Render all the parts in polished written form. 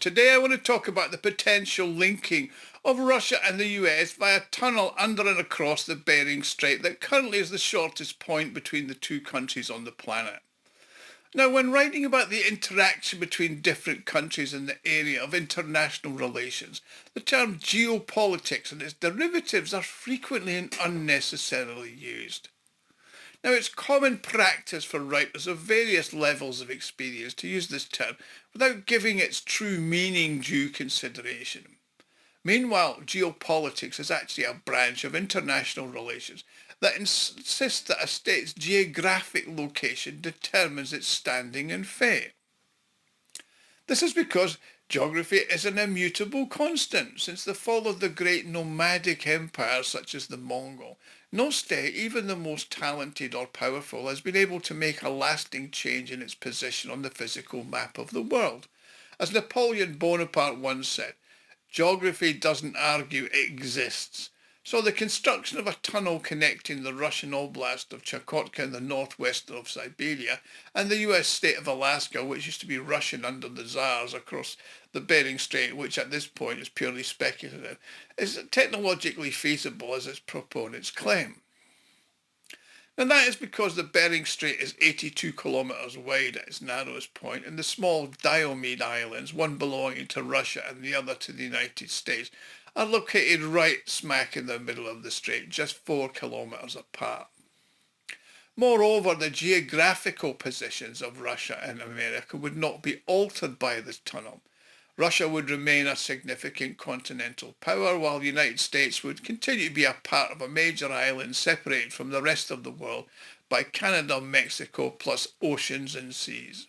Today I want to talk about the potential linking of Russia and the US via tunnel under and across the Bering Strait that currently is the shortest point between the two countries on the planet. Now, when writing about the interaction between different countries in the area of international relations, the term geopolitics and its derivatives are frequently and unnecessarily used. Now, it's common practice for writers of various levels of experience to use this term without giving its true meaning due consideration. Meanwhile, geopolitics is actually a branch of international relations that insists that a state's geographic location determines its standing and fate. This is because geography is an immutable constant. Since the fall of the great nomadic empires such as the Mongol, no state, even the most talented or powerful, has been able to make a lasting change in its position on the physical map of the world. As Napoleon Bonaparte once said, geography doesn't argue, it exists. So the construction of a tunnel connecting the Russian oblast of Chukotka in the northwest of Siberia and the US state of Alaska, which used to be Russian under the Tsars, across the Bering Strait, which at this point is purely speculative, is technologically feasible as its proponents claim. And that is because the Bering Strait is 82 kilometres wide at its narrowest point, and the small Diomede Islands, one belonging to Russia and the other to the United States, are located right smack in the middle of the strait, just 4 kilometres apart. Moreover, the geographical positions of Russia and America would not be altered by this tunnel. Russia would remain a significant continental power, while the United States would continue to be a part of a major island separated from the rest of the world by Canada, Mexico, plus oceans and seas.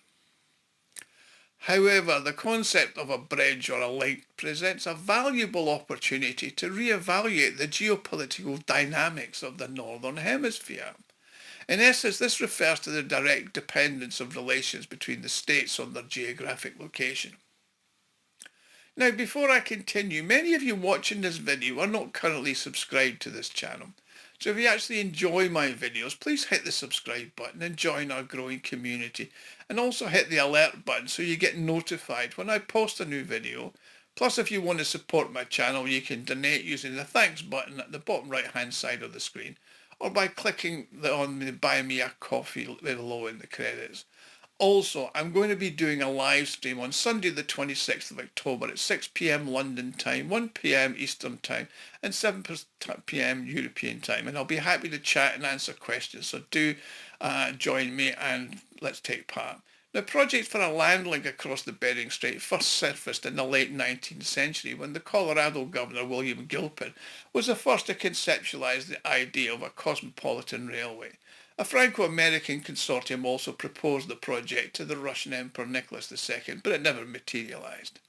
However, the concept of a bridge or a link presents a valuable opportunity to re-evaluate the geopolitical dynamics of the Northern Hemisphere. In essence, this refers to the direct dependence of relations between the states on their geographic location. Now, before I continue, many of you watching this video are not currently subscribed to this channel. So if you actually enjoy my videos, please hit the subscribe button and join our growing community. And also hit the alert button so you get notified when I post a new video. Plus, if you want to support my channel, you can donate using the thanks button at the bottom right hand side of the screen, or by clicking on the buy me a coffee below in the credits. Also, I'm going to be doing a live stream on Sunday the 26th of October at 6 p.m. London time, 1 p.m. Eastern time and 7 p.m. European time, and I'll be happy to chat and answer questions, so do join me and let's take part. The project for a land link across the Bering Strait first surfaced in the late 19th century when the Colorado governor William Gilpin was the first to conceptualize the idea of a cosmopolitan railway. A Franco-American consortium also proposed the project to the Russian Emperor Nicholas II, but it never materialized.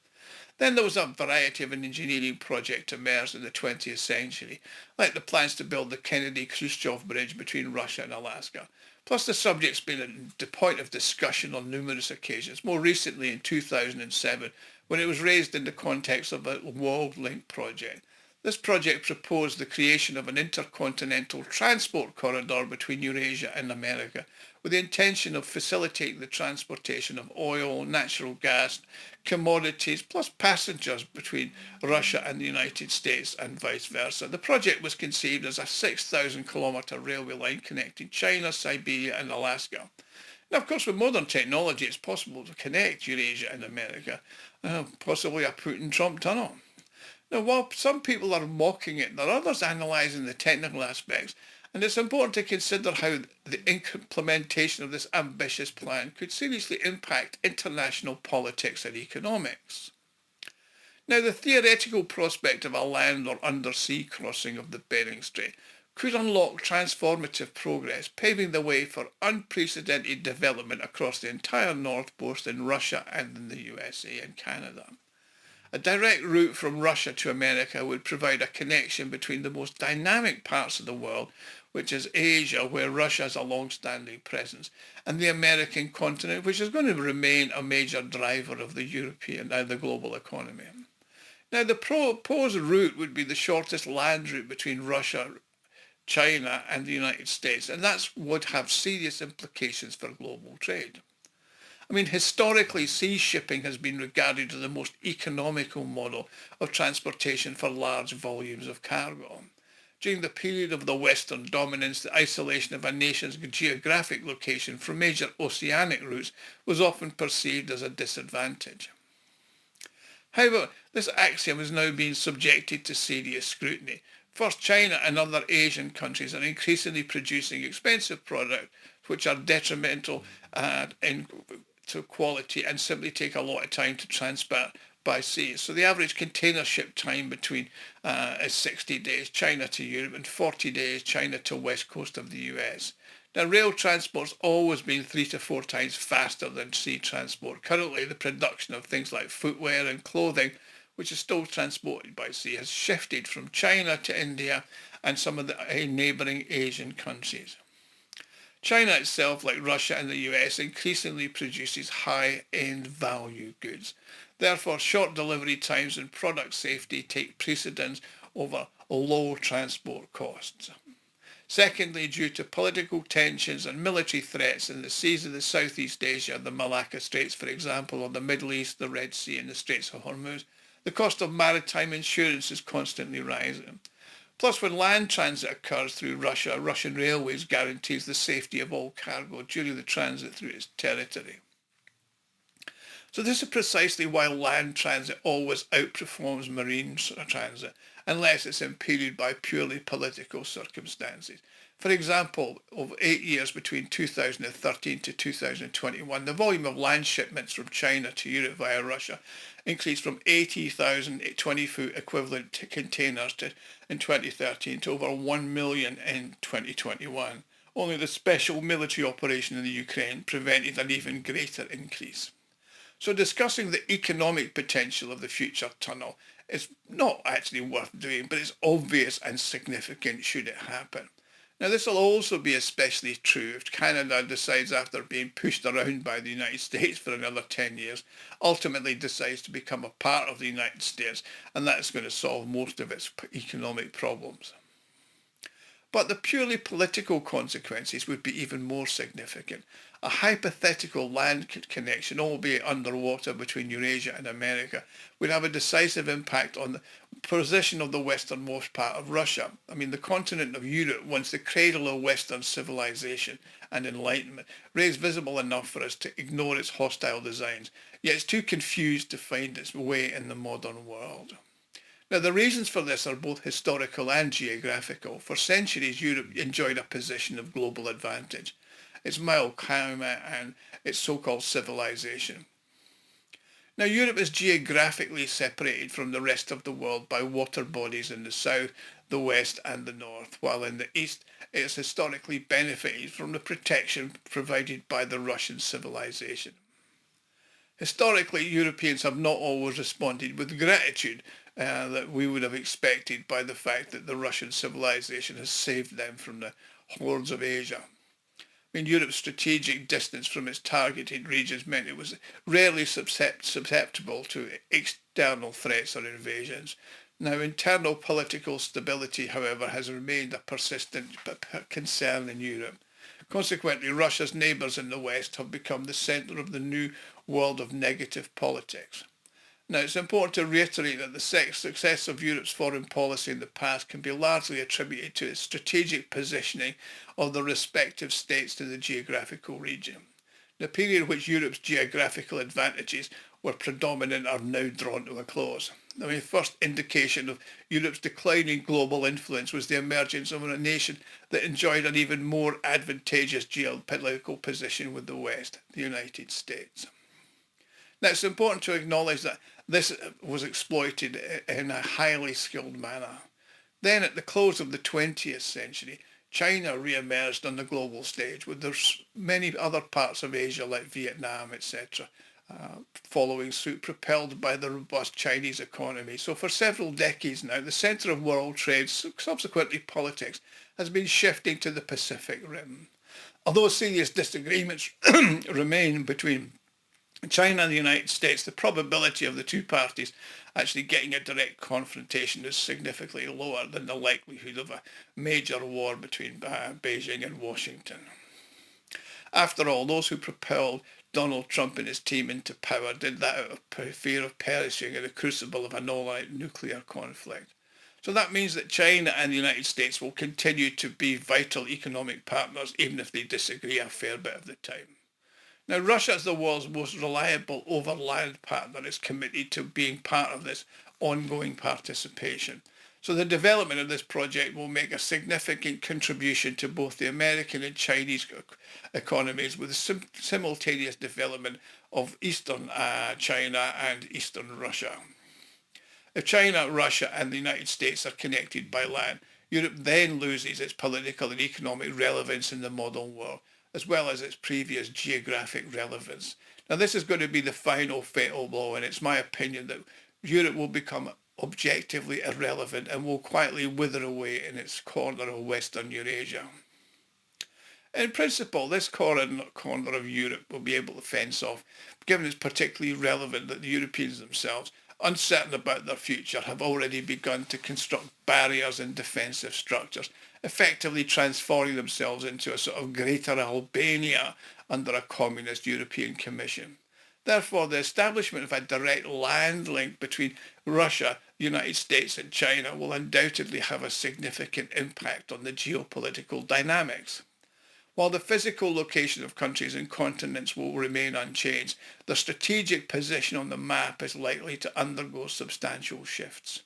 Then there was a variety of engineering projects emerged in the 20th century, like the plans to build the Kennedy-Khrushchev Bridge between Russia and Alaska. Plus, the subject's been the point of discussion on numerous occasions, more recently in 2007, when it was raised in the context of a World Link project. This project proposed the creation of an intercontinental transport corridor between Eurasia and America, with the intention of facilitating the transportation of oil, natural gas, commodities, plus passengers between Russia and the United States and vice versa. The project was conceived as a 6,000 kilometre railway line connecting China, Siberia and Alaska. Now, of course, with modern technology, it's possible to connect Eurasia and America, possibly a Putin-Trump tunnel. Now, while some people are mocking it, there are others analysing the technical aspects, and it's important to consider how the implementation of this ambitious plan could seriously impact international politics and economics. Now, the theoretical prospect of a land or undersea crossing of the Bering Strait could unlock transformative progress, paving the way for unprecedented development across the entire North, both in Russia and in the USA and Canada. A direct route from Russia to America would provide a connection between the most dynamic parts of the world, which is Asia, where Russia has a long-standing presence, and the American continent, which is going to remain a major driver of the European and the global economy. Now, the proposed route would be the shortest land route between Russia, China and the United States, and that would have serious implications for global trade. I mean, historically, sea shipping has been regarded as the most economical model of transportation for large volumes of cargo. During the period of the Western dominance, the isolation of a nation's geographic location from major oceanic routes was often perceived as a disadvantage. However, this axiom is now being subjected to serious scrutiny. First, China and other Asian countries are increasingly producing expensive products which are detrimental to quality and simply take a lot of time to transport by sea. So the average container ship time between is 60 days, China to Europe, and 40 days, China to west coast of the US. Now, rail transport's always been 3 to 4 times faster than sea transport. Currently, the production of things like footwear and clothing, which is still transported by sea, has shifted from China to India and some of the neighbouring Asian countries. China itself, like Russia and the US, increasingly produces high-end value goods. Therefore, short delivery times and product safety take precedence over low transport costs. Secondly, due to political tensions and military threats in the seas of the Southeast Asia, the Malacca Straits, for example, or the Middle East, the Red Sea and the Straits of Hormuz, the cost of maritime insurance is constantly rising. Plus, when land transit occurs through Russia, Russian Railways guarantees the safety of all cargo during the transit through its territory. So this is precisely why land transit always outperforms marine transit, unless it's impeded by purely political circumstances. For example, over 8 years between 2013 to 2021, the volume of land shipments from China to Europe via Russia increased from 80,000 20-foot equivalent containers in 2013 to over 1 million in 2021. Only the special military operation in the Ukraine prevented an even greater increase. So discussing the economic potential of the future tunnel is not actually worth doing, but it's obvious and significant should it happen. Now, this will also be especially true if Canada decides, after being pushed around by the United States for another 10 years, ultimately decides to become a part of the United States, and that's going to solve most of its economic problems. But the purely political consequences would be even more significant. A hypothetical land connection, albeit underwater, between Eurasia and America would have a decisive impact on the position of the westernmost part of Russia. I mean, the continent of Europe, once the cradle of Western civilization and enlightenment, raised visible enough for us to ignore its hostile designs, yet it's too confused to find its way in the modern world. Now, the reasons for this are both historical and geographical. For centuries, Europe enjoyed a position of global advantage. Its mild climate and its so-called civilization. Now, Europe is geographically separated from the rest of the world by water bodies in the south, the west and the north, while in the east it has historically benefited from the protection provided by the Russian civilization. Historically, Europeans have not always responded with gratitude that we would have expected by the fact that the Russian civilization has saved them from the hordes of Asia. I mean, Europe's strategic distance from its targeted regions meant it was rarely susceptible to external threats or invasions. Now, internal political stability, however, has remained a persistent concern in Europe. Consequently, Russia's neighbours in the West have become the centre of the new world of negative politics. Now, it's important to reiterate that the success of Europe's foreign policy in the past can be largely attributed to its strategic positioning of the respective states to the geographical region. The period in which Europe's geographical advantages were predominant are now drawn to a close. I mean, the first indication of Europe's declining global influence was the emergence of a nation that enjoyed an even more advantageous geopolitical position with the West, the United States. Now, it's important to acknowledge that this was exploited in a highly skilled manner. Then, at the close of the 20th century, China re-emerged on the global stage, with there's many other parts of Asia like Vietnam, etc., following suit, propelled by the robust Chinese economy. So for several decades now, the centre of world trade, subsequently politics, has been shifting to the Pacific Rim. Although serious disagreements remain between China and the United States, the probability of the two parties actually getting a direct confrontation is significantly lower than the likelihood of a major war between Beijing and Washington. After all, those who propelled Donald Trump and his team into power did that out of fear of perishing in the crucible of an all-out nuclear conflict. So that means that China and the United States will continue to be vital economic partners, even if they disagree a fair bit of the time. Now, Russia, as the world's most reliable overland partner, is committed to being part of this ongoing participation. So the development of this project will make a significant contribution to both the American and Chinese economies, with the simultaneous development of Eastern China and Eastern Russia. If China, Russia and the United States are connected by land, Europe then loses its political and economic relevance in the modern world, as well as its previous geographic relevance. Now, this is going to be the final fatal blow, and it's my opinion that Europe will become objectively irrelevant and will quietly wither away in its corner of Western Eurasia. In principle, this corner of Europe will be able to fence off, given it's particularly relevant that the Europeans themselves, uncertain about their future, have already begun to construct barriers and defensive structures, effectively transforming themselves into a sort of greater Albania under a communist European Commission. Therefore, the establishment of a direct land link between Russia, the United States and China will undoubtedly have a significant impact on the geopolitical dynamics. While the physical location of countries and continents will remain unchanged, the strategic position on the map is likely to undergo substantial shifts.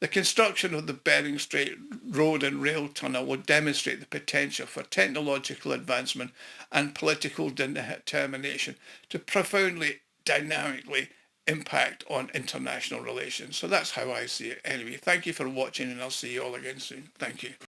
The construction of the Bering Strait road and rail tunnel will demonstrate the potential for technological advancement and political determination to profoundly, dynamically impact on international relations. So that's how I see it anyway. Thank you for watching, and I'll see you all again soon. Thank you.